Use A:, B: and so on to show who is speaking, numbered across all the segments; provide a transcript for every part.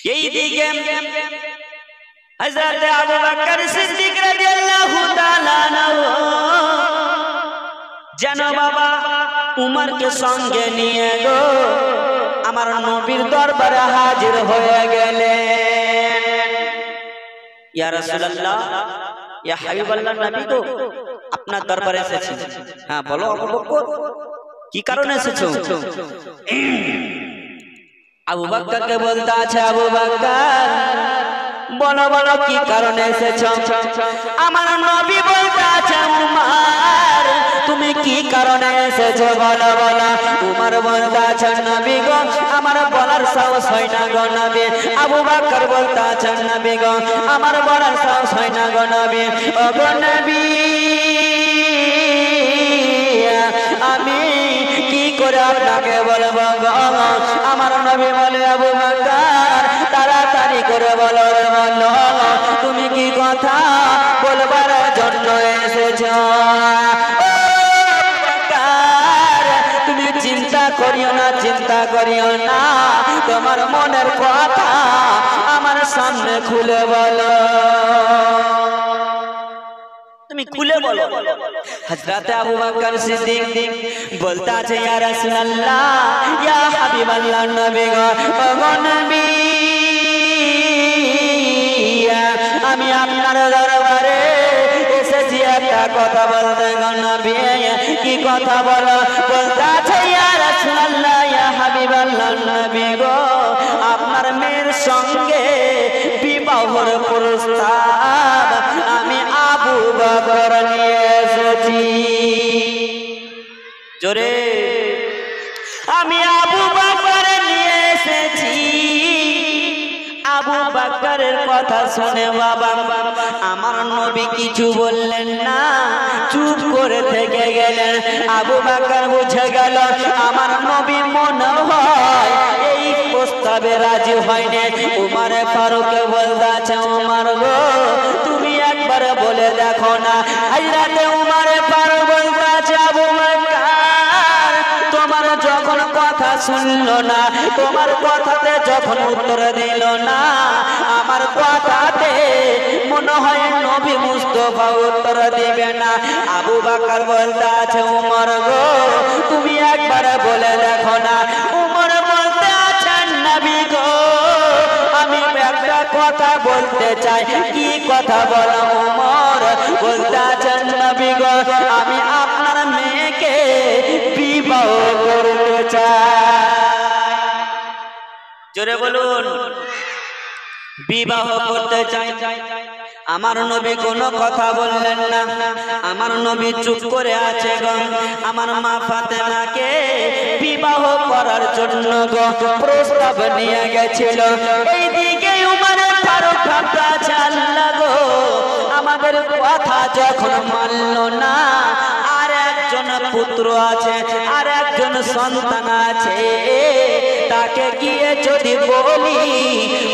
A: এইদিকে হযরত আবু বকর সিদ্দিক রাদিয়াল্লাহু তাআলা যেন বাবা উমরকে সঙ্গে নিয়ে গো আমার নবীর দরবারে হাজির হয়ে গেলেন। ইয়া রাসূলুল্লাহ, ইয়া হাবিবাল্লাহ, নবী গো আপনার দরবারে এসেছি। হ্যাঁ বলো আবু বকর, কি কারণে এসেছো? আবু বকরকে বলতে আছে, আবু বকর বলো বলো কি কারণে এসেছো? আমার নবী বলতে আছে, উমর তুমি কি কারণে এসেছো বলো বলো। উমর বলতে আছে, নবী গো আমার বলার সাহস হয় না গো নবী। আবু বকর বলতে আছে, নবী গো আমার বলার সাহস হয় না গো নবী। ও গো নবী আমি কি করে আপনাকে বলবো গো? আমার নবী বলে, আবু বকর তাড়াতাড়ি করে বলো রে বলো, তুমি কি কথা বলবার জন্য এসেছো? তুমি চিন্তা করিও না, চিন্তা করিও না, তোমার মনের কথা আমার সামনে খুলে বলো, তুমি খুলে বলো। হযরত আবু বকর সিদ্দিক বলতে আছে, ইয়া রাসূলুল্লাহ, ইয়া হাবিবাল্লাহ, নবী গো ও নবী আমি আপনার দরবারে এসেছি একটা কথা বলতে গো নবী। কি কথা বলো? বলতে আছে, ইয়া রাসূলুল্লাহ, ইয়া হাবিবাল্লাহ, নবী গো আপনার মেয়ের সঙ্গে বিবাহের প্রস্তাব আমি আবু বকর নিয়ে এসেছি। জোরে, আমি আবু বকর নিয়ে এসেছি। আবু বকরের কথা শুনে বাবা আমার নবী কিছু বললেন না, চুপ করে থেকে গেলেন। আবু বকর বুঝে গেল আমার নবী মনে হয় এই প্রস্তাবে রাজি হয়নি। উমর ফারুক বলতে আছে, উমর গো তুমি একবার বলে দেখো না। হযরত উমর ফারুক বলতে আছে, আবু বকর তোমার যখন কথা শুনলো না, তোমার কথাতে যখন উত্তর দিল না, আমার কথাতে মনে হয় নবী মুস্তাফা উত্তর দিবে না। আবু বকর বলতে আছে, উমর গো তুমি একবার বলে দেখো না। উমর বলতে আছে, নবী গো আমি একটা কথা বলতে চাই। কি কথা বলো? উমর বলতে আছে, নবী গো আমি আপনার মেয়েকে বিবাহ করতে চাই। জোরে বলুন, বিবাহ করতে চাই। আমার নবী কোনো কথা বললেন না, আমার নবী চুপ করে আছে গো। আমার মা ফাতেমাকে বিবাহ করার জন্য গো প্রস্তাব নিয়ে গেছিল। এইদিকে উমর ফারুক ভাবতে আছে, আল্লাহ গো আমাদের কথা যখন মানলো না, আর একজন পুত্র আছে, আর একজন সন্তান আছে, তাকে গিয়ে যদি বলি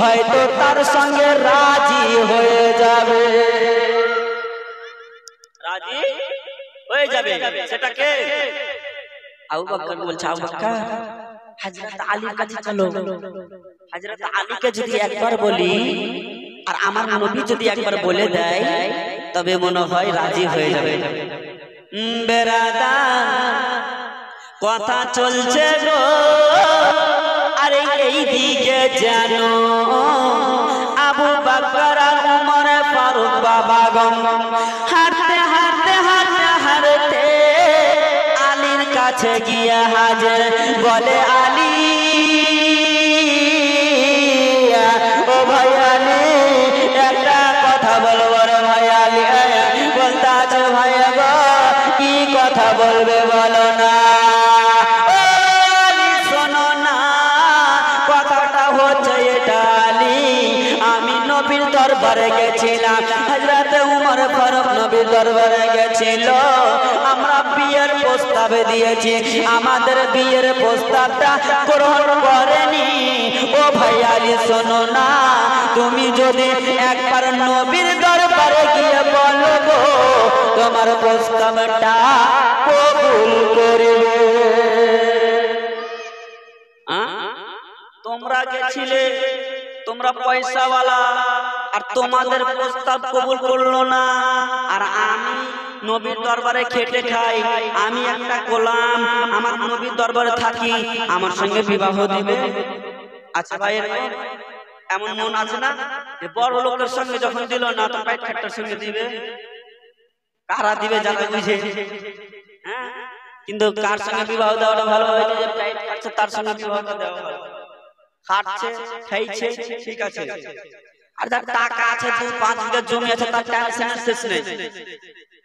A: হয়তো তার সঙ্গে রাজি হয়ে যাবে, রাজি হয়ে যাবে। সেটাকে আবু বকর বলছে, আবু বকর হযরত আলীর কাছে চলো। হযরত আলীকে যদি একবার বলি আর আমার নবী যদি একবার বলে দেয় তবে মনে হয় রাজি হয়ে যাবে। বেরাদার কথা চলছে গো, আরে এইদিকে জানো আবু বকর আর উমর ফারুক বাবা গম হাঁটতে হাঁটতে হাঁটতে হাঁটতে আলীর কাছে গিয়ে হাজির। বলে, আলী ও ভাই আলী একটা কথা বলবো রে ভাই। আলী বলতে আছে, ভাই গো কি কথা বলবে বলো না। শোনো না, কথাটা হচ্ছে এটা আলী, আমি নবীর দরবারে গেছিলাম। হযরত উমর ফারুক নবীর দরবারে গেছিল, আমরা বিয়ের প্রস্তাব দিয়েছি, আমাদের বিয়ের প্রস্তাবটা গ্রহণ করেনি। ও ভাই আলী শোনো না, তুমি যদি একবার নবীর দরবারে গিয়ে বলো গো তোমার প্রস্তাবটা কবুল করবে। তোমরা গেছিলে, তোমরা পয়সাওয়ালা আর তোমাদের প্রস্তাব কবুল করলো না, আর আমি নবীর দরবারে খেটে খাই, আমি একটা গোলাম, আমার নবীর দরবারে থাকি, আমার সঙ্গে বিবাহ দিবে? আচ্ছা ভাই, এমন মন আছে না যে বড় লোকের সঙ্গে যখন দিল না তো পেট খাট্টার সঙ্গে দিবে? কারা দিবে? যারা বুঝে। হ্যাঁ, কিন্তু কার সঙ্গে বিবাহ দেওয়াটা ভালো হয়েছে? যে পেট খাটছে তার সঙ্গে বিবাহটা দেওয়া ভালো। খাটছে খাইছে ঠিক আছে, আর যার টাকা আছে, 2-5 বিঘা জমি আছে, তার টেনশনের শেষ নেই।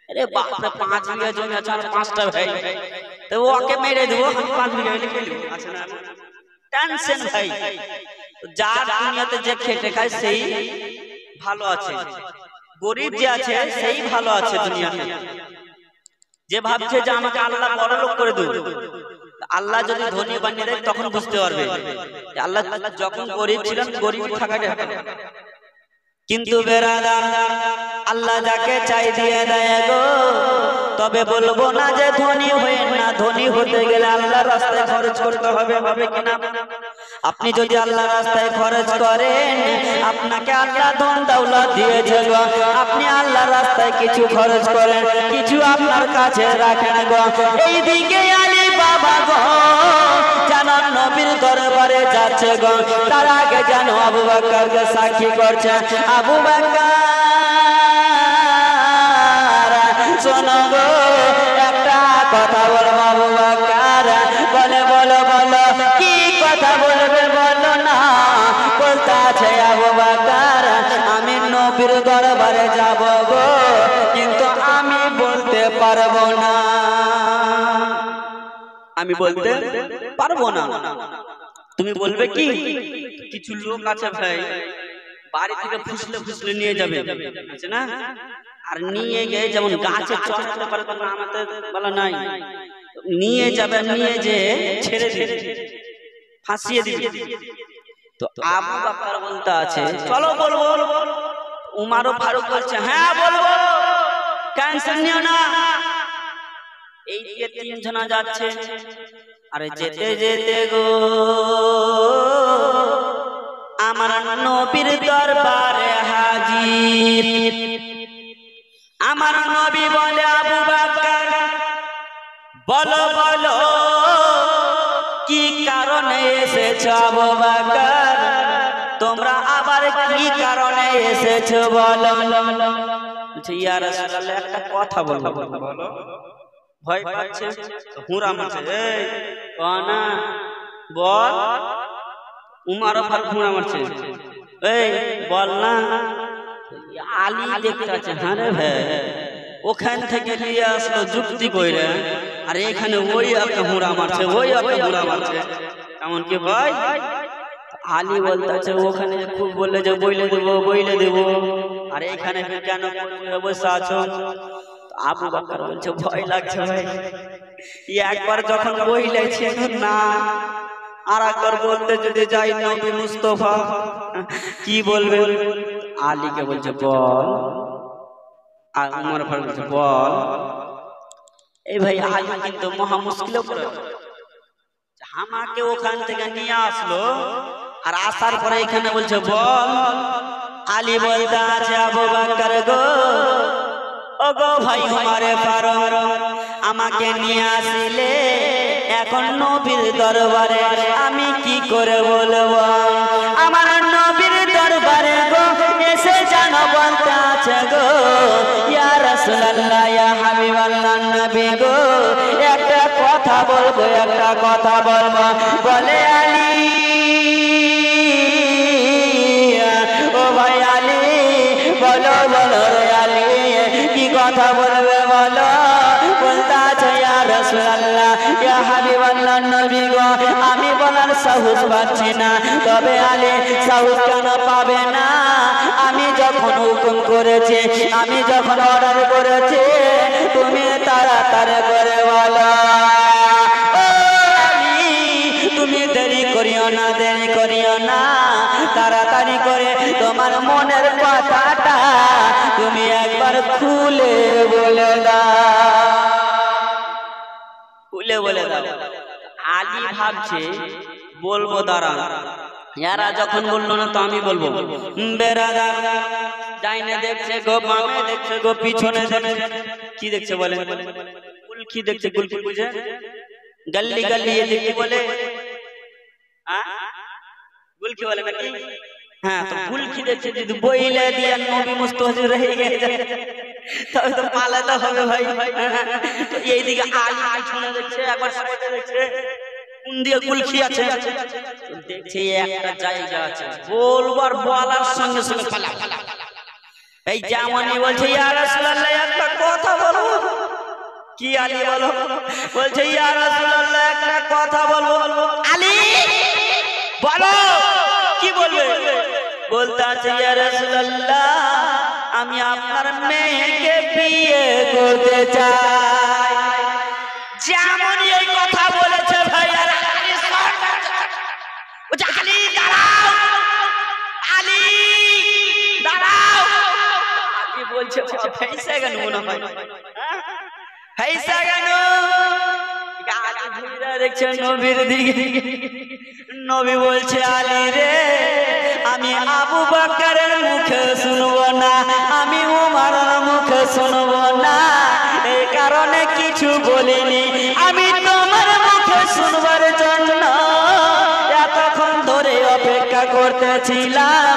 A: আরে বাপ রে, 5 বিঘা জমি আছে আর 5টা ভাই, তো ওকে মেরে দেবো, 5 বিঘা লিখে দেবো, আছে না টেনশন ভাই? যার দুনিয়াতে যে খেটে খায় সেই ভালো আছে, গরিব যে আছে সেই ভালো আছে দুনিয়াতে। যে ভাবছে যে আমাকে আল্লাহ বড় লোক করে দেবে, আল্লাহ যদি ধনী বানিয়ে দেয় তখন বুঝতে পারবে আল্লাহ যখন গরিব ছিলেন গরিব থাকাটা। কিন্তু বেরাদার, আল্লাহ যাকে চাই দিয়ে দেয় গো। তবে বলবো না যে ধনী হয়ে না, ধনী হতে গেলে আল্লাহর রাস্তায় খরচ করতে হবে, হবে কিনা? আপনি যদি আল্লাহর রাস্তায় খরচ করেন, আপনাকে আল্লাহ ধন দৌলত দিয়েছে গো, আপনি আল্লাহর রাস্তায় কিছু খরচ করেন, কিছু আপনার কাছে রাখেন গো। এইদিকে আলী বাবা গো জানান নবীর দরবারে যাচ্ছে গো, তার আগে জানো আবু বকরকে সাক্ষী করছে। আবু বকর শোনো গো, একটা কথা বলবো। আবু বকর বলে, বলো বলো, কি কথা বলবে বলো না? বলতে আছে আবু বকর, আমি নবীর দরবারে যাব গো, কিন্তু আমি বলতে পারবো না, আমি বলতে পারবো না। তুমি বলবে কি? কিছু লোক আছে ভাই, বাড়ি থেকে ফুসলে ফুসলে নিয়ে যাবে, আছে না? আর নিয়ে গিয়ে যেমন গাছে চড়াতে পারে, তখন আমাদের বলা নাই, নিয়ে যাবে, নিয়ে যে ছেড়ে দিবে, ফাঁসিয়ে দিবে। তো আবু বকর বলতে আছে চলো বলবো। উমার ও ফারুক বলছে হ্যাঁ বলবো, টেনশন নিও না। এই দিকে 3 জনা যাচ্ছে, আরে যেতে যেতে গো আমার নবীর দরবারে হাজির। আমার নবী বলে, আবু বকর বলো বলো, কি কারণে এসেছো? আবু বকর তোমরা আবার কি কারণে এসেছো বলো। ইয়া রাসূলুল্লাহ, একটা কথা বলবো। বলো। ভয় পাচ্ছে, হুঁরা মারছে, এই কানা বল। উমার ফারুক হুঁরা মারছে, এই বল না। আলী দেখতে আছে, হ্যাঁ রে ভাই, ওখান থেকে নিয়ে আসলো যুক্তি কইরে, আর এখানে ওই একটা হুঁরা মারছে, ওই একটা হুঁরা মারছে, এমন কি ভাই? আলী বলতে আছে ওখানে খুব বললে যে বইলে দেবো, বইলে দেবো, আর এখানে কেন বসে আছো? আবু বকর বলছে ভয় লাগছে ভাই, একবার যখন বইলেছে না, আর একবার বলতে যদি যাই নবী মুস্তাফা কি বলবে? আলীকে বলছে বল, আর উমর ফারুক বলছে বল। এই ভাই আলী কিন্তু মহা মুশকিলে পড়ে, আমাকে ওখান থেকে নিয়ে আসলো, আর আসার পরে এখানে বলছে বল। আলী বলতে আছে আবু বকর গো, ও গো ভাই আমারে ফারুক, আমাকে নিয়ে আসিলে এখন নবীর দরবারে আমি কি করে বলবো? আমার নবীর দরবারে গো এসে জানো বলতে আছে গো, ইয়া রাসূলুল্লাহ ইয়া হাবিবাল্লাহ নবী গো, একটা কথা বলবো, একটা কথা বলবো। বলে আলী, ও ভাই আলী বলো বলো রে আলী, কি কথা বলবে বলো। বলতে আছে ইয়া রাসূলুল্লাহ ইয়া হাবিবাল্লাহ নবী গো, আমি বলার সাহস পাচ্ছি না। তবে আলী সাহস কেন পাবে না? আমি যখন হুকুম করেছি, আমি যখন অর্ডার করেছি, তুমি তাড়াতাড়ি করে বলো। তুমি দেরি করিও না, দেরি করিও না, তাড়াতাড়ি করে তোমার মনের কথাটা তুমি একবার খুলে বলে দাও, খুলে বলে দাও। আলী ভাবছে বলবো দাঁড়া, ইয়ারা যখন বললো না তো আমি বলবো বেরাদার ডাইনে দেখছে গো বামে দেখছে গো পিছনে দেখছে কি দেখছে বলে গুলকি দেখছে গুলকি বুঝে গল্লি গল্লি দেখি বলে গুলকি বলে নাকি হ্যাঁ তো গুলকি দেখছে যদি বইলে দিয়ে নবী মুস্ত হুজুর রয়ে গেছে তবে তো পালাতে হবে ভাই তো এইদিকে আলী পিছনে দেখছে একবার সামনে দেখছে কোন দিকে গুলকি আছে দেখছে একটা জায়গা আছে বলবার বলার সঙ্গে সঙ্গে পালা এই জামানি বলছে ইয়া রাসূলুল্লাহ একটা কথা বলো কি আলী বলো বলছে ইয়া রাসূলুল্লাহ একটা কথা বলবো আলী বলো কি বলবে বলতে আছে ইয়া রাসূলুল্লাহ আমি আপনার মেয়েকে বিয়ে করতে চাই জামানি এই কথা বলেছে ভাই আর আলী আলী দাঁড়াও আলী দাঁড়াও আলী বলছে পয়সা কেন মনে হয় পয়সা কেন আলী ঘুরে দেখছে নবীর দিকে নবী বলছে আলী রে আমি আবু বকরের মুখে শুনবো না আমি উমরের মুখে শুনবো না এই কারণে কিছু বলিনি আমি তোমার মুখে শুনবার জন্য এতক্ষণ ধরে অপেক্ষা করতেছিলাম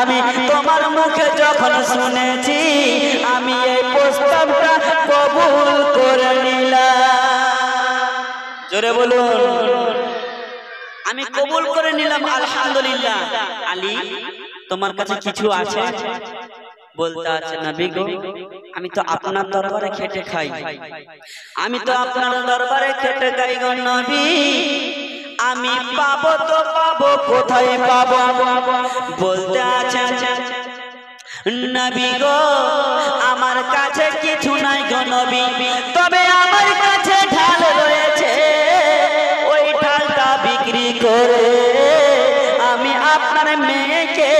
A: আমি তোমার মুখে যখন শুনেছি আমি এই প্রস্তাবটা কবুল করে নিলাম জোরে বলুন আমি কবুল করে নিলাম আলহামদুলিল্লাহ আলী তোমার কাছে কিছু আছে বলতে আছে নবী গো আমি তো আপনার দরবারে খেটে খাই আমি তো আপনার দরবারে খেটে খাই গো নবী আমি পাবো তো পাবো কোথায় পাবো বলতে আছে নবী গো আমার কাছে কিছু নাই গো নবী তবে আমার কাছে ঢাল রয়েছে ওই ঢালটা বিক্রি করে আমি আপনার মেয়েকে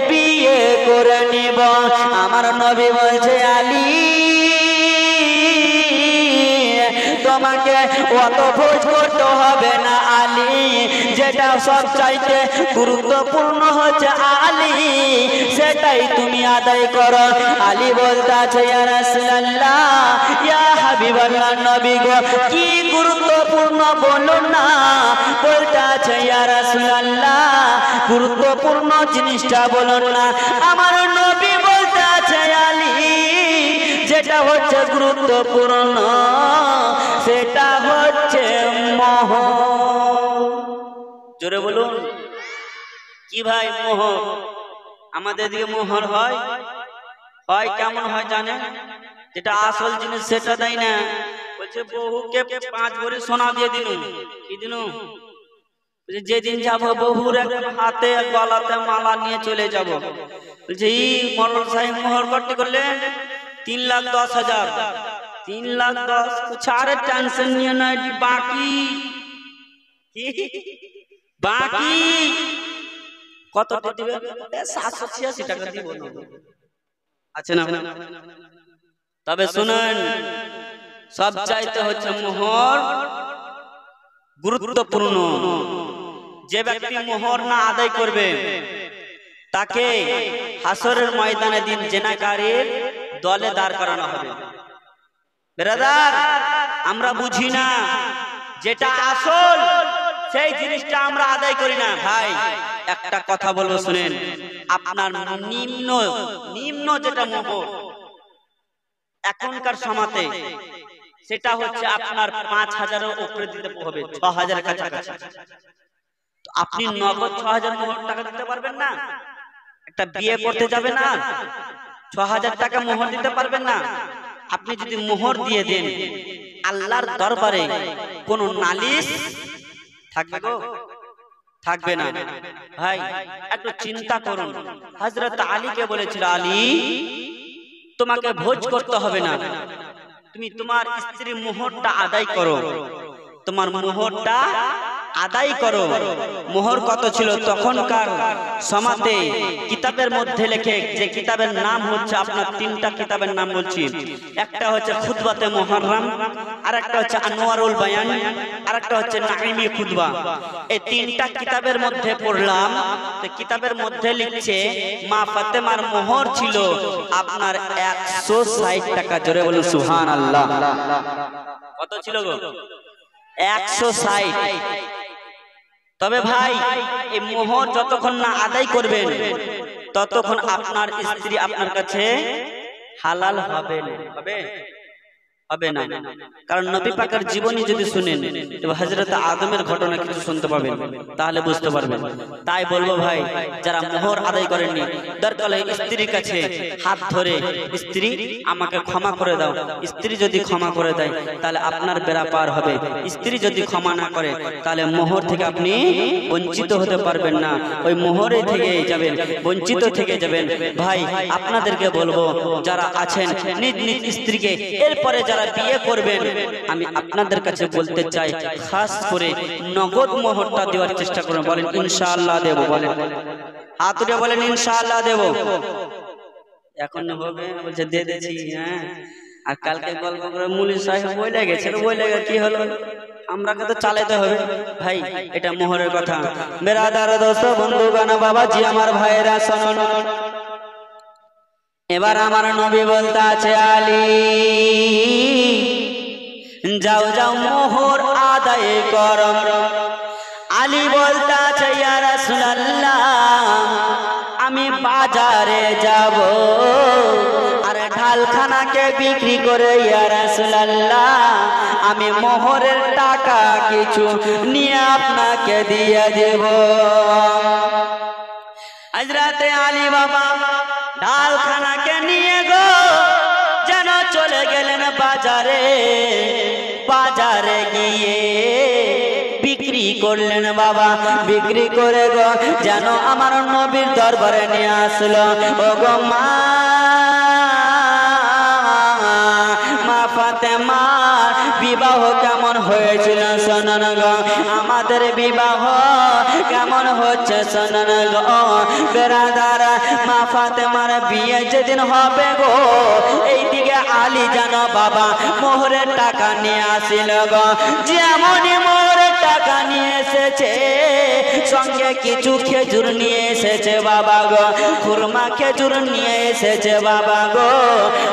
A: বিয়ে করে নিব আমার নবী বলছে আলী তোমাকে অত ভোজ করতে হবে না আলী যেটা সবচাইতে গুরুত্বপূর্ণ হচ্ছে আলী সেটাই তুমি আদায় করো আলী বলতাছে ইয়া রাসূলুল্লাহ ইয়া হাবিবাল্লাহ নবী গো কি গুরুত্বপূর্ণ বলুন না বলতাছে ইয়া রাসূলুল্লাহ গুরুত্বপূর্ণ জিনিসটা বলুন না আমার নবী বলতাছে আলী যেটা হচ্ছে গুরুত্বপূর্ণ সেটা হচ্ছে মোহর জোরে বলুন কি ভাই মোহর আমাদের দিকে মোহর হয় হয় কেমন হয় জানেন যেটা আসল জিনিস সেটা দেয় না বলছে বহুকে 5 ভরি সোনা দিয়ে দিনু কি দিনু যেদিন যাবো বহুর হাতে গলাতে মালা নিয়ে চলে যাব বলছে এই মরল সাহেব মোহর করতে করলেন 3,10,000 3,10,000 कुछ आरे टेंशन नहीं है ना बाकी बाकी কত দিবে 786 টাকা দিব আছে না তবে শুনেন সব চাইতে হচ্ছে মোহর গুরুত্বপূর্ণ যে ব্যক্তি মোহর না আদায় করবে তাকে হাসরের ময়দানে দিন জেনাকারীর দলে দাঁড় করানো হবে ব্রাদার আমরা বুঝি না যেটা আসল সেই জিনিসটা আমরা আদায় করি না ভাই একটা কথা বলবো শুনেন আপনার নিম্ন নিম্ন যেটা মোহর এখনকার সমাজে সেটা হচ্ছে আপনার 5,000 এর উপরে দিতে হবে 6,000 এর কাছাকাছি তো আপনি নগদ 6,000 মোহর টাকা দিতে পারবেন না একটা বিয়ে করতে যাবে না 6,000 টাকা মোহর দিতে পারবেন না আপনি যদি মোহর দিয়ে দেন আল্লাহর দরবারে কোনো নালিশ থাকবে গো থাকবে না ভাই একটু চিন্তা করুন হযরত আলীকে বলেছিল আলী তোমাকে ভোজ করতে হবে না তুমি তোমার স্ত্রীর মোহরটা আদায় করো তোমার মোহরটা আদায় করো। মোহর কত ছিল তখনকার সমাতে কিতাবের মধ্যে লেখে, যে কিতাবের নাম হচ্ছে আপনার তিনটা কিতাবের নাম বলছি, একটা হচ্ছে খুতবাতে মুহররম, আরেকটা হচ্ছে আনোয়ারুল বায়ান, আরেকটা হচ্ছে নাঈমি খুতবা। এই তিনটা কিতাবের মধ্যে পড়লাম, তো কিতাবের মধ্যে লিখছে মা ফাতেমার মোহর ছিল আপনার 160 টাকা। জোরে বলুন সুবহানাল্লাহ। কত ছিল গো? 160। তবে ভাই এই মোহর যতক্ষণ না আদায় করবেন ততক্ষণ আপনার স্ত্রী আপনার কাছে হালাল হবে না। কারণ নবী পাকের জীবনী যদি শুনেন এবং হযরত আদমের ঘটনা কিছু শুনতে পাবেন, তাহলে বুঝতে পারবেন। তাই বলবো ভাই, যারা মোহর আদায় করেননি, দরকার হলে স্ত্রীর কাছে হাত ধরে, স্ত্রী আমাকে ক্ষমা করে দাও। স্ত্রী যদি ক্ষমা করে দেয় তাহলে আপনার বেড়া পার হবে। স্ত্রী যদি ক্ষমা না করে তাহলে মোহর থেকে আপনি বঞ্চিত হতে পারবেন না, ওই মোহরে থেকে যাবেন, বঞ্চিত থেকে যাবেন। ভাই আপনাদেরকে বলবো, যারা আছেন নিজ নিজ স্ত্রীকে এরপরে যারা বিয়ে করবেন, আমি আপনাদের কাছে বলতে চাই, খাস করে নগদ মোহরটা দেওয়ার চেষ্টা করুন। বলেন ইনশাআল্লাহ দেব। বলেন হাত উঠে বলেন ইনশাআল্লাহ দেব। এখন হবে বলছে দিয়ে দিয়েছি, হ্যাঁ। আর কালকে গল্প করে মুলি সাহেব বলে গেছে, বলে কি হলো, আমরাকে তো চালাতে হবে ভাই। এটা মোহরের কথা। বেরাদার দোস্ত বন্ধুগণ বাবাজি আমার ভাইয়েরা শুনুন, এবার আমার নবী বলতে আছে আলী যাও যাও মোহর আদায় করো। আলী বলতে আছে ইয়া রাসূলুল্লাহ আমি বাজারে যাব আর ঢালখানাকে বিক্রি করে ইয়া রাসূলুল্লাহ আমি মোহরের টাকা কিছু নিয়ে আপনাকে দিয়ে দেব। হযরতে আলী বাবা ঢালখানাকে নিয়ে গো যেন চলে গেলেন বাজারে। বাজারে গিয়ে বিক্রি করলেন বাবা, বিক্রি করে গো যেন আমার নবীর দরবারে নিয়ে আসলো। ও গো মা ফাতেমার বিবাহ কেমন হয়েছিল শোনেন গো, আমাদের বিবাহ কেমন হচ্ছে শোনেন গো। বেরাদার মা ফাতেমার বিয়ে যেদিন হবে গো, এইদিকে আলী যেন বাবা মোহরের টাকা নিয়ে আসিল গো। যেমনই মোহরের টাকা নিয়ে এসেছে সঙ্গে কিছু খেজুর নিয়ে এসেছে বাবা গো, খুরমা খেজুর নিয়ে এসেছে বাবা গো।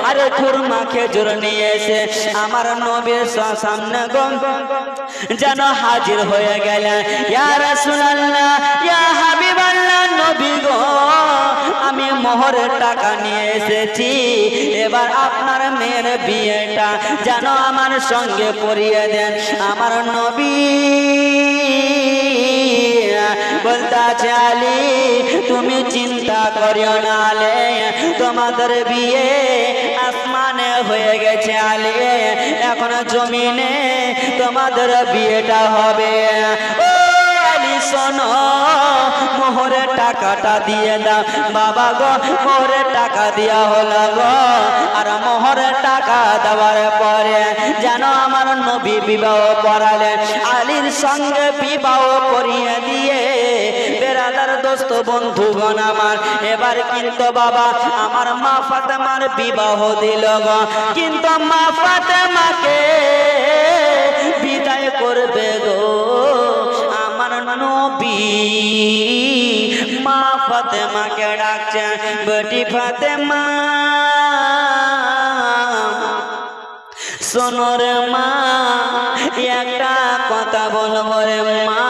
A: আরে খুরমা খেজুর নিয়ে এসে আমার নবীর সামনে গো যেন হাজির হয়ে গেলেন। ইয়া রাসূলুল্লাহ ইয়া হাবিবাল্লাহ নবী গো আমি মোহরের টাকা নিয়ে এসেছি, এবার আপনার মেয়ের বিয়েটা যেন আমার সঙ্গে পরিয়ে দেন। আমার নবী বলতে আছে আলী তুমি চিন্তা করিও না আলে, তোমাদের বিয়ে আসমানে হয়ে গেছে আলী, এখন জমিনে তোমাদের বিয়েটা হবে। ও আলী শোনো মোহরের টাকাটা দিয়ে দাও বাবা গো। মোহরের টাকা দেওয়া হলো গো, আর মোহরের টাকা দেওয়ার পরে যেন আমার নবী বিবাহ পড়ালেন। আলীর সঙ্গে বিবাহ পড়িয়ে দিয়ে বেরাদার দোস্ত বন্ধুগণ আমার, এবার কিন্তু বাবা আমার মা ফাতেমার বিবাহ দিল গো। কিন্তু মা ফাতেমাকে বিদায় করবে গো আমার নবী। মা ফাতেমাকে ডাকছেন বেটি ফাতেমা শোনো রে মা একটা কথা বলবো রে মা।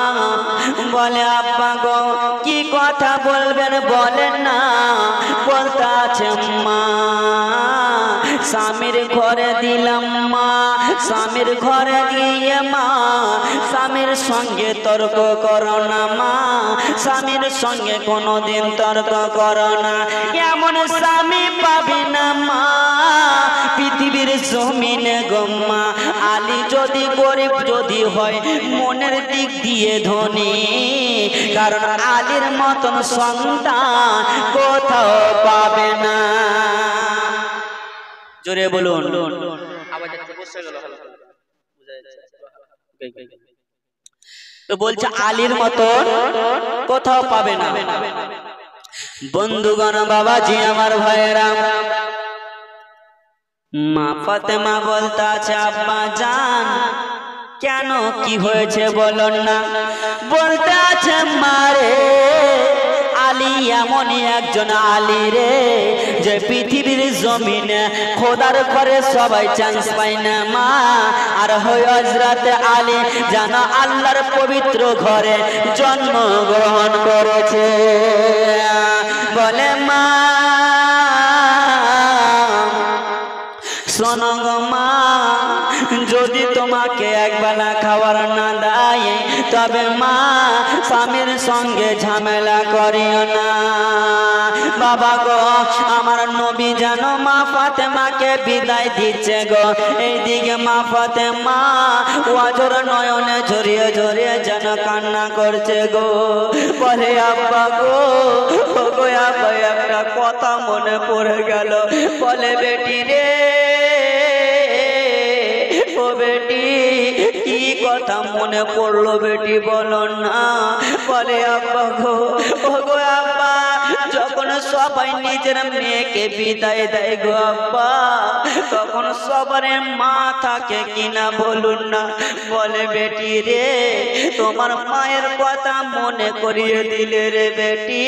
A: বলে আব্বা গো কি কথা বলবেন বলেন না। বলতে আছে মা স্বামীর ঘরে দিলাম মা, স্বামীর ঘরে গিয়ে মা স্বামীর সঙ্গে তর্ক করো না মা, স্বামীর সঙ্গে কোনোদিন তর্ক করো না। এমন স্বামী পাবি না মা পৃথিবীর জমিনে গম্মা। আলী যদি গরিব যদি হয় মনের দিক দিয়ে ধনী, কারণ আলীর মতন সন্তান কোথাও পাবে না। জোরে বলুন। তো বলছে আলীর মতন কোথাও পাবে না। বন্ধুগণ বাবাজি আমার ভাইয়েরা, মা ফাতেমা বলতে আছে আব্বা জান কেন কি হয়েছে বলুন না। বলতে আছে মারে আলী এমনই একজন আলী রে যে পৃথিবীর জমিনে খোদার ঘরে সবাই চান্স পায় না মা, আর হযরত আলী যেন আল্লাহর পবিত্র ঘরে জন্মগ্রহণ করেছে। বলে মা শোনো গো মা, যদি তোমাকে একবেলা খাবার না দেয় তবে মা স্বামীর সঙ্গে ঝামেলা করিও না। বাবা গো আমার নবী যেন মা ফাতেমাকে বিদায় দিচ্ছে গো, এইদিকে মা ফাতেমা ওয়াজর নয়নে ঝরিয়ে ঝরিয়ে যেন কান্না করছে গো। বলে আব্বা গো গো আব্বা একটা কথা মনে পড়ে গেল। বলে বেটি রে ও বেটি কি কথা মনে পড়লো বেটি বলো না। বলে আব্বা গো ও গো আব্বা যখন সবাই নিজের মেয়েকে বিদায় দেয় গো আব্বা, তখন সবার মা থাকে কিনা বলুন না। বলে বেটি রে তোমার মায়ের কথা মনে করিয়ে দিলে রে বেটি।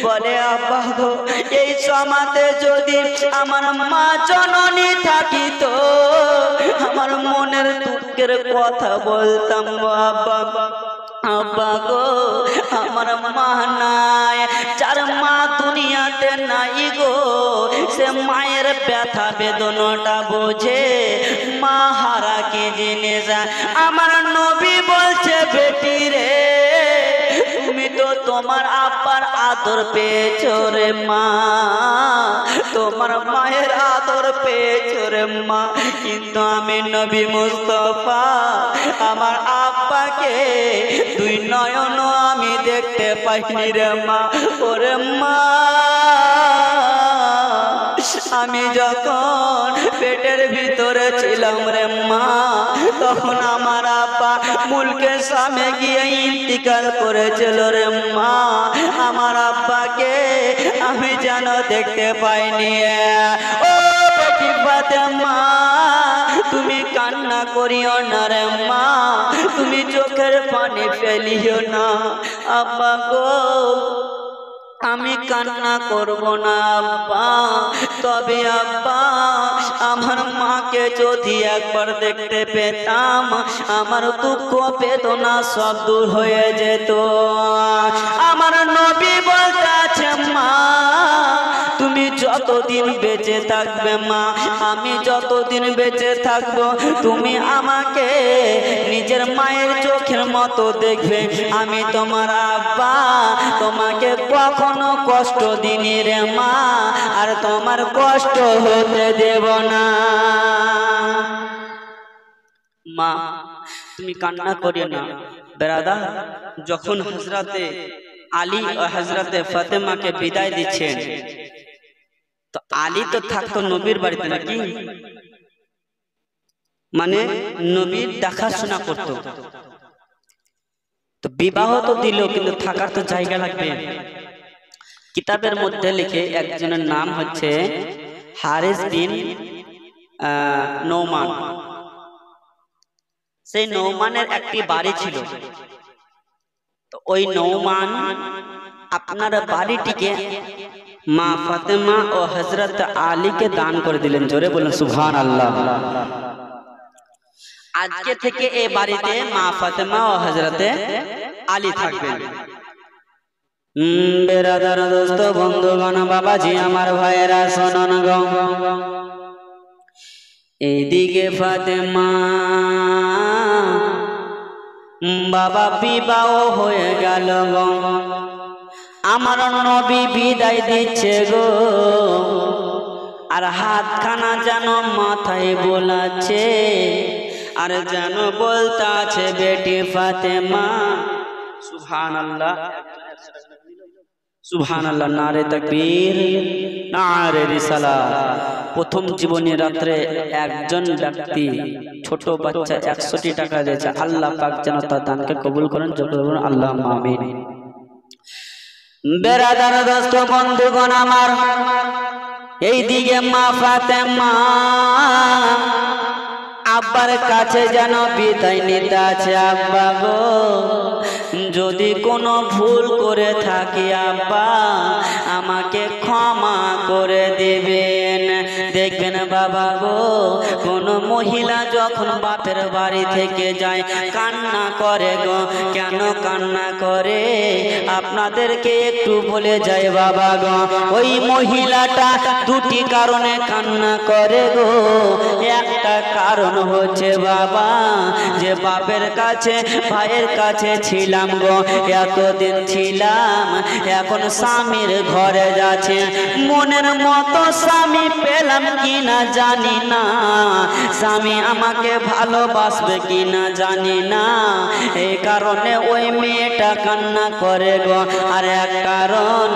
A: বলে আব্বা গো এই সমাজে যদি আমার মা জননী থাকিত আমার মনের দুঃখের কথা বলতাম গো আব্বা। আব্বা গো আমার মা নাই, যার মা দুনিয়াতে নাই গো সে মায়ের ব্যথা বেদনাটা বোঝে, মা হারা কি জিনিস। আমার নবী বলছে বেটি রে তুমি তো তোমার আব্বার আদর পেয়েছো রে মা, তোমার মায়ের আদর পেয়েছো রে মা, কিন্তু আমি নবী মুস্তাফা আমার আব্বাকে দুই নয়ন আমি দেখতে পাইনি রে মা। ওরে মা আমি যখন পেটের ভিতরে ছিলাম রে মা তখন আমার আব্বা মুলকের সামনে গিয়ে ইন্তিকাল করেছিল রে মা, আমার আব্বাকে আমি যেন দেখতে পাইনি। ও বেটি ফাতেমা তুমি কান্না করিও না রে মা, তুমি চোখের পানি ফেলিও না। আব্বা গো আমি কান্না করব না আব্বা, তবে আব্বা আমার মাকে যদি একবার দেখতে পেতাম আমার দুঃখ বেদনা সব দূর হয়ে যেত। আমার নবী বলতে আছে মা তুমি যতদিন বেঁচে থাকবে মা, আমি যতদিন বেঁচে থাকবো তুমি আমাকে নিজের মায়ের চোখের মতো দেখবে। আমি তোমার আব্বা তোমাকে কখনো কষ্ট দিনি রে মা, আর তোমার কষ্ট হতে দেব না। মা তুমি কান্না করিও না। বেরাদা যখন হযরতে আলী ও হযরতে ফাতেমাকে বিদায় দিচ্ছেন তো আলী তো থাকতো নবীর বাড়িতে নাকি, মানে নবীর দেখাশোনা করত। তো বিবাহ তো দিল কিন্তু থাকার তো জায়গা লাগবে। কিতাবের মধ্যে লিখে একজনের নাম হচ্ছে হারিস বিন নোমান। সেই নোমানের একটি বাড়ি ছিল। তো ওই নোমান আপনার বাড়িটিকে মা ফাতেমা ও হযরত আলীকে দান করে দিলেন। জোরে বলুন সুবহানাল্লাহ। আজকে থেকে এই বাড়িতে মা ফাতেমা ও হযরতে আলী থাকবেন। বেরাদার দোস্ত বন্ধুগণ বাবাজি আমার ভাইয়েরা শুনুন গো, এইদিকে ফাতেমা বাবা বিবাহ হয়ে গেল গো, আমার নবী বিদায় দিচ্ছে গো, আর হাতখানা যেন মাথায় বোলাচ্ছে আর যেন বলতে আছে বেটি ফাতেমা সুবহানাল্লাহ সুবহানাল্লাহ, নারে তাকবীর নারে রিসালাত। প্রথম জীবনী রাত্রে একজন ব্যক্তি ছোট বাচ্চা 100টি টাকা দিয়েছে। আল্লাহ পাক যেন তার দানকে কবুল করেন, আল্লাহ আমিন। বেরাদার দোস্ত বন্ধুগণ আমার, এই দিকে মা ফাতেমা আব্বার কাছে যেন বিদায় নিতে আছে। আব্বা গো, যদি কোনো ভুল করে থাকি আব্বা আমাকে ক্ষমা করে দেবেন। দেখবেন বাবা গো, কোনো মহিলা যখন বাপের বাড়ি থেকে যায় কান্না করে গো। কেন কান্না করে আপনাদেরকে একটু বলে যায় বাবা গো। ওই মহিলাটা দুটি কারণে কান্না করে গো। একটা কারণ হচ্ছে বাবা, যে বাপের কাছে ভাইয়ের কাছে ছিলাম গো, এতদিন ছিলাম, এখন স্বামীর ঘরে যাচ্ছে, মনের মতো স্বামী পেলাম কিনা জানি না, স্বামী আমাকে ভালোবাসবে কিনা জানি না, এই কারণে ওই মেয়েটা কান্না করে গো। আর এক কারণ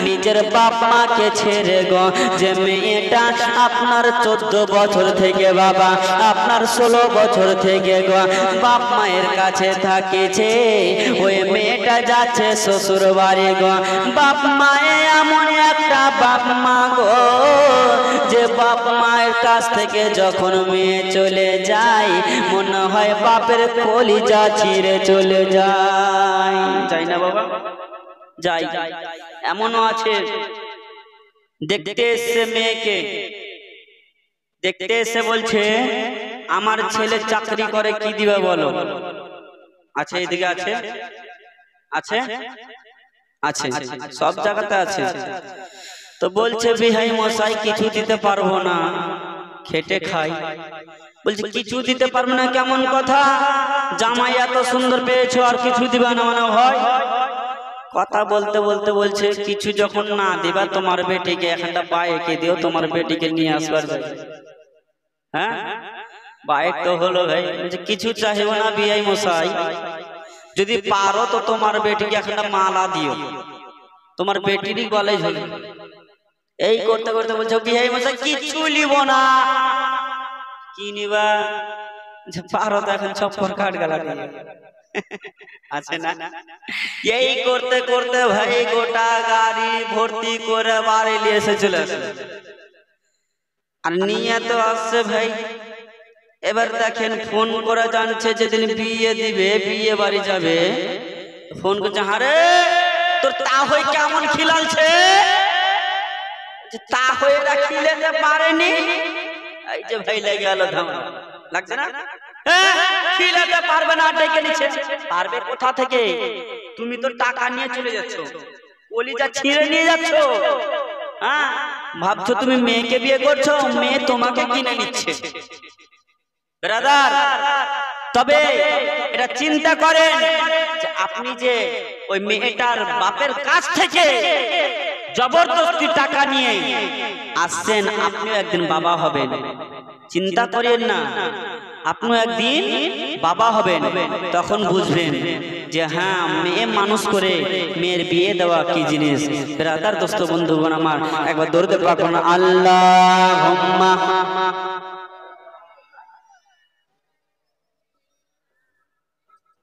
A: নিজের বাপ মাকে ছেড়ে গো, যে মেয়েটা আপনার 14 বছর থেকে বাবা, আপনার 16 বছর থেকে গো বাপ মায়ের কাছে থাকিছে, ওই মেয়েটা যাচ্ছে শ্বশুর বাড়ি গো। বাপ মায়ে এমন একটা বাপ মা গো, যে বাপ মায়ের কাছ থেকে যখন মেয়ে চলে যায় মনে হয় বাপের কলিজা ছিঁড়ে চলে যায়। যাই না বাবা, যাই। এমনও আছে দেখতে এসে মেয়েকে, দেখতে এসে বলছে আমার ছেলে চাকরি করে, কি দিবে বলো? আছে এদিকে, আছে আছে আছে, সব জায়গাতে আছে। তো বলছে বিহাই মশাই কিছু দিতে পারবো না, খেটে খাই। বলছে কিছু দিতে পারবে না, কেমন কথা? জামাই এত সুন্দর পেয়েছো আর কিছু দিবা না মানে হয়? কথা বলতে বলতে বলছে কিছু যখন না দিবা তোমার বেটিকে একটা বাইকে দিও, তোমার বেটিকে নিয়ে আসবার। হ্যাঁ, বাইক তো হলো ভাই। কিছু চাইবো না বিয়াই মশাই, যদি পারো তো তোমার বেটিকে একটা মালা দিও, তোমার বেটিরই গলায় ঝুলি। এই করতে করতে বলছো বিয়াই মশাই কিছু নিব না। কি নিবা? পারো তো এখন চপ্পর কাট গেলা আছে না? এই করতে করতে ভাই গোটা গাড়ি ভর্তি করে বাড়ি নিয়ে এসে চলে আসে। আর নিয়ে তো আসছে ভাই, এবার দেখেন ফোন করে জানছে যেদিন বিয়ে দিবে, বিয়ে বাড়ি যাবে, ফোন করছে হারে তোর তা হয়ে কেমন খিলালছে, তা হয়ে খিলেতে পারেনি। এই যে ভাই লেগে গেল ধাম, লাগছে না? খিলাতে পারবে না, ডেকে নিচ্ছে। পারবে কোথা থেকে? তুমি তো টাকা নিয়ে চলে যাচ্ছ, কলিজা ছিঁড়ে নিয়ে যাচ্ছ। হ্যাঁ, ভাবছো তুমি মেয়েকে বিয়ে করছো, মেয়ে তোমাকে কিনে নিচ্ছে। ব্রাদার, তবে এটা চিন্তা করেন যে আপনি যে ওই মেয়েটার বাপের কাছ থেকে জবরদস্তি টাকা নিয়ে আসছেন, আপনিও একদিন বাবা হবেন। চিন্তা করেন না, আপনিও একদিন বাবা হবেন, তখন বুঝবেন যে হ্যাঁ মেয়ে মানুষ করে মেয়ের বিয়ে দেওয়া কি জিনিস। ব্রাদার দোস্ত বন্ধুগণ আমার, একবার দৌড়তে পারবেন আল্লাহুম্মা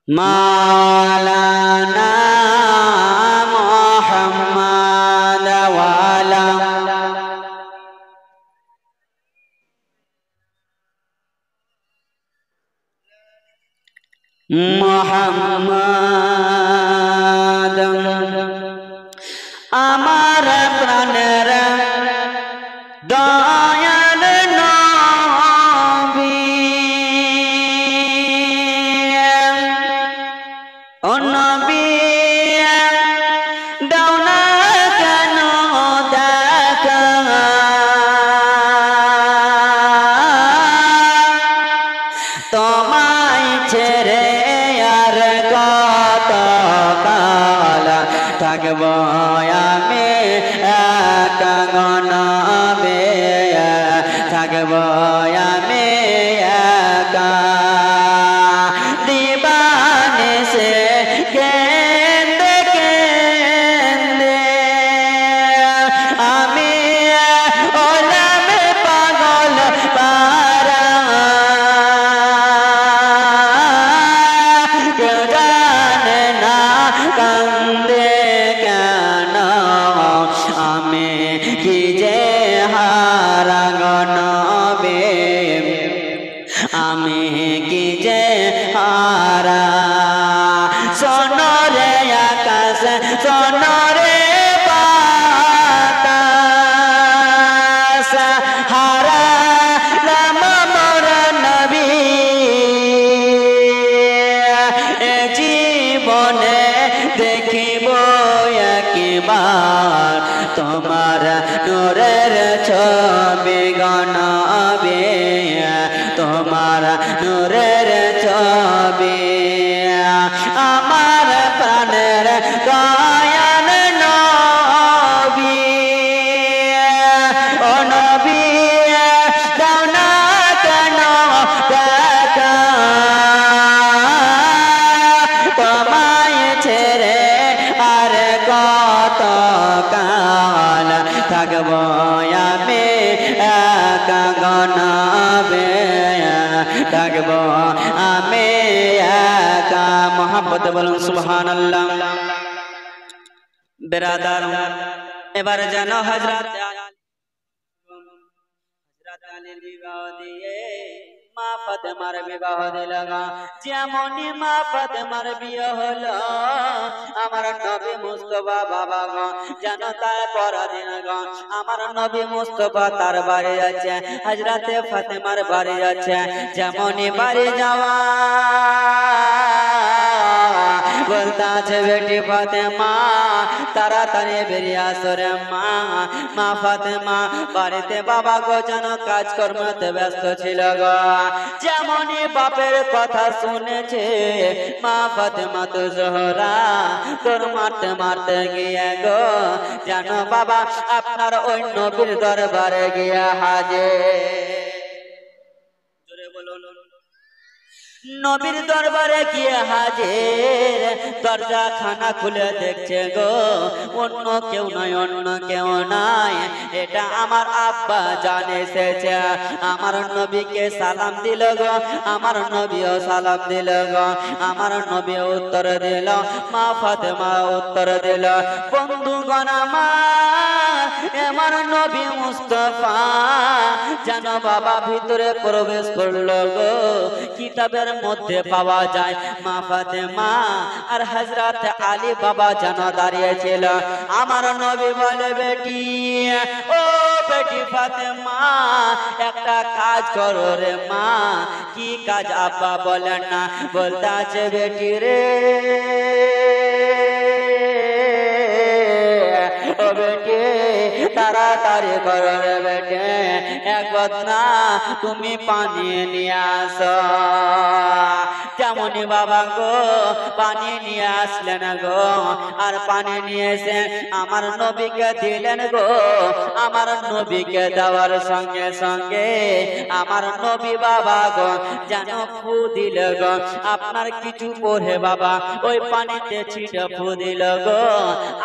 A: মাওলানা মুহাম্মাদ ওয়া আলা মুহাম্মাদ। আমার প্রাণের দয়াল নবী, ও নবী দাও না কেন দেখা, তোমায় ছেড়ে আর কত আমি কি যে হারা নবী আমি কি যে হারা শোনো রে আকাশ শোনো রে বাতাস হারা রাম মোর নবী এ জীবনে দেখিব একবার তোমার নূরের ছবি গণবে তোমার নূরের ছবি আমার প্রাণের দয়াল নবী ও নবী দাও না কেন দেখা তোমায় ছেড়ে আর কত কাল থাকবো আমি একা গণবে থাকবো আমি একা মোহাম্মত বলুন সুবহানাল্লাহ বেরাদার এবার যেন হযরত আলীর বিবাহ দিয়ে মা ফাতেমার বিবাহ দিল যেমনই মা ফাতেমার বিয়ে হলো আমার নবী মুস্তাফা বাবা গো যেন তার পরদিন গো আমার নবী মুস্তাফা তার বাড়ি যাচ্ছে হযরতে ফাতেমার বাড়ি যাচ্ছে যেমনই বাড়ি যাওয়া বলতা আছে বেটি ফাতেমা তাড়াতাড়ি বেরিয়ে আসো রে মা মা ফাতেমা বাড়িতে বাবা গো যেন কাজকর্মতে ব্যস্ত ছিল গো যেমনই বাপের কথা শুনেছে মা ফাতেমা তো জোহরা তোর মারতে মারতে গিয়ে গো জানো বাবা আপনার ওই নবীর দরবারে গিয়ে হাজির জোরে বলুন নবীর দরবারে গিয়ে হাজির দরজা খানা খুলে দেখছে গো অন্য কেউ নয় অন্য কেউ নাই এটা আমার আব্বা জান এসেছে আমার নবীকে সালাম দিল গো আমার নবীও সালাম দিল গো আমার নবী উত্তর দিল মা ফাতেমা উত্তর দিল বন্ধুগণ আমার নবী মুস্তাফা জানো বাবা ভিতরে প্রবেশ করলো গো কিতাবের মধ্যে পাওয়া যায় মা ফাতেমা আর হযরত আলী বাবা জানো দাঁড়িয়েছিল আমার নবী বলে বেটি ও বেটি ফাতেমা একটা কাজ করো রে মা কি কাজ আব্বা বলেন না বলতে আছে বেটি রে ও বেটি তাড়াতাড়ি করো রে বেটে একবার না তুমি পানি নিয়ে আসো যেমনই বাবা গো পানি নিয়ে আসলেন গো আর পানি নিয়ে এসে আমার নবীকে দিলেন গো আমার নবীকে দেওয়ার সঙ্গে সঙ্গে আমার নবী বাবা গো যেন ফু দিল গো আপনার কিছু পরে বাবা ওই পানিতে ছিটে ফু দিল গো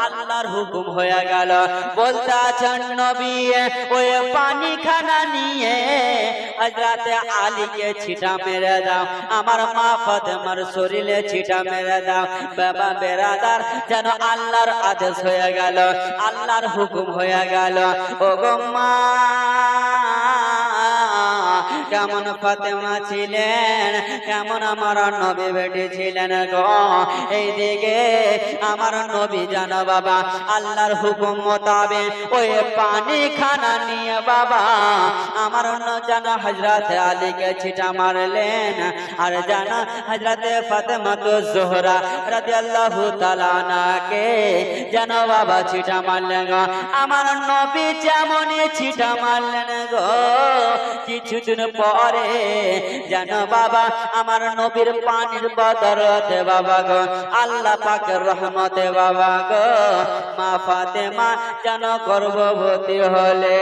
A: আল্লাহর হুকুম হয়ে গেল বলতে আছেন নবী ওই পানি খানা নিয়ে হযরতে আলীকে ছিটা মেরে দাও আমার মা ফাতেমার শরীরে ছিটা মেরে দাও বাবা বেরাদার যেন আল্লাহর আদেশ হয়ে গেল আল্লাহর হুকুম হয়ে গেল ও গো মা কেমন ফাতেমা ছিলেন কেমন আমার নবী বেটি ছিলেন গো এইদিকে আমার নবী জানো বাবা আল্লাহর হুকুম মোতাবেক ওই পানি খানা নিয়ে বাবা আমার জানো হযরত আলীকে ছিটা মারলেন আর জানো হযরতে ফাতেমা তো জোহরা রাদিয়াল্লাহু তাআলা আনহাকে জানো বাবা ছিটা মারলেন গো আমার নবী যেমনই ছিটা মারলেন গো কিছুদিন পরে জানো বাবা আমার নবীর পানির বদরতে বাবা গো আল্লাহ পাকের রহমতে বাবা গো মা ফাতেমা জানো গর্ভবতী হলে